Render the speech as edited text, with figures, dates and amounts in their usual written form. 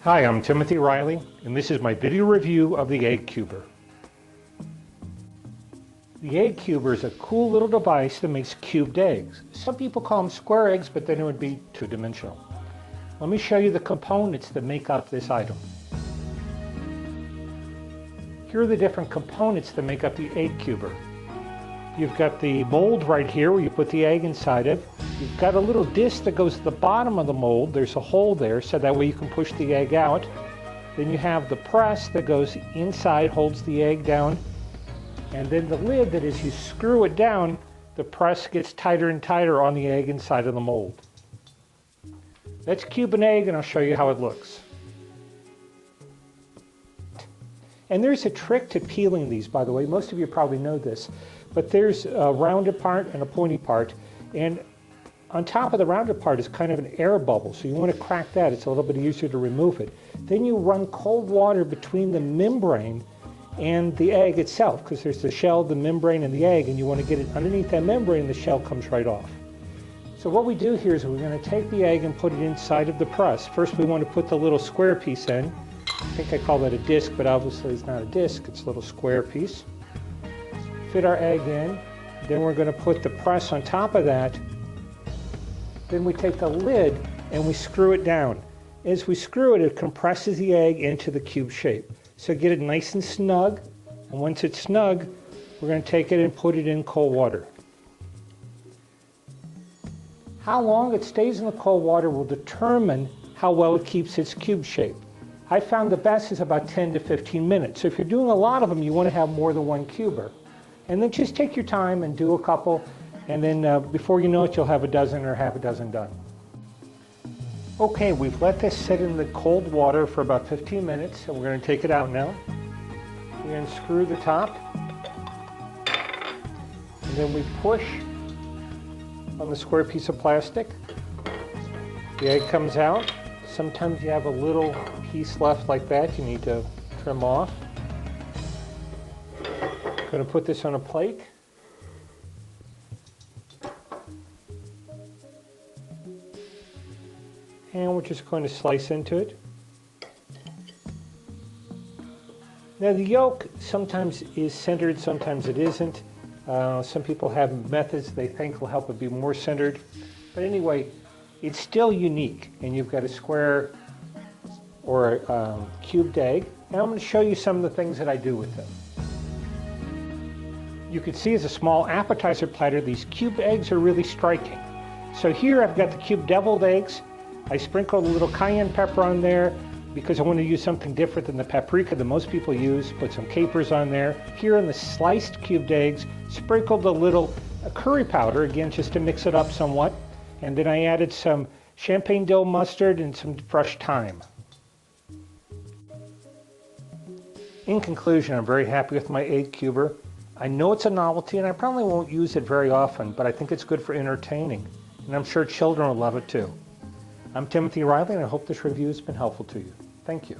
Hi, I'm Timothy Riley, and this is my video review of the Egg Cuber. The Egg Cuber is a cool little device that makes cubed eggs. Some people call them square eggs, but then it would be two-dimensional. Let me show you the components that make up this item. Here are the different components that make up the Egg Cuber. You've got the mold right here where you put the egg inside of. You've got a little disc that goes to the bottom of the mold. There's a hole there so that way you can push the egg out. Then you have the press that goes inside, holds the egg down. And then the lid that as you screw it down, the press gets tighter and tighter on the egg inside of the mold. Let's cube an egg and I'll show you how it looks. And there's a trick to peeling these, by the way. Most of you probably know this. But there's a rounded part and a pointy part. And on top of the rounded part is kind of an air bubble. So you want to crack that. It's a little bit easier to remove it. Then you run cold water between the membrane and the egg itself, because there's the shell, the membrane, and the egg, and you want to get it underneath that membrane and the shell comes right off. So what we do here is we're going to take the egg and put it inside of the press. First we want to put the little square piece in. I think I call that a disc, but obviously it's not a disc, it's a little square piece. Fit our egg in, then we're going to put the press on top of that. Then we take the lid and we screw it down. As we screw it, it compresses the egg into the cube shape. So get it nice and snug, and once it's snug, we're going to take it and put it in cold water. How long it stays in the cold water will determine how well it keeps its cube shape. I found the best is about 10 to 15 minutes. So if you're doing a lot of them, you want to have more than one cuber. And then just take your time and do a couple, and then before you know it, you'll have a dozen or half a dozen done. Okay, we've let this sit in the cold water for about 15 minutes, and we're going to take it out now. We're going to unscrew the top, and then we push on the square piece of plastic. The egg comes out. Sometimes you have a little piece left like that you need to trim off. I'm going to put this on a plate. And we're just going to slice into it. Now the yolk sometimes is centered, sometimes it isn't. Some people have methods they think will help it be more centered. But anyway, it's still unique. And you've got a square or a cubed egg. And I'm going to show you some of the things that I do with them. You can see as a small appetizer platter, these cubed eggs are really striking. So here I've got the cubed deviled eggs. I sprinkled a little cayenne pepper on there because I want to use something different than the paprika that most people use. Put some capers on there. Here in the sliced cubed eggs, sprinkled a little curry powder, again just to mix it up somewhat. And then I added some champagne dill mustard and some fresh thyme. In conclusion, I'm very happy with my egg cuber. I know it's a novelty and I probably won't use it very often, but I think it's good for entertaining. And I'm sure children will love it too. I'm Timothy Riley and I hope this review has been helpful to you. Thank you.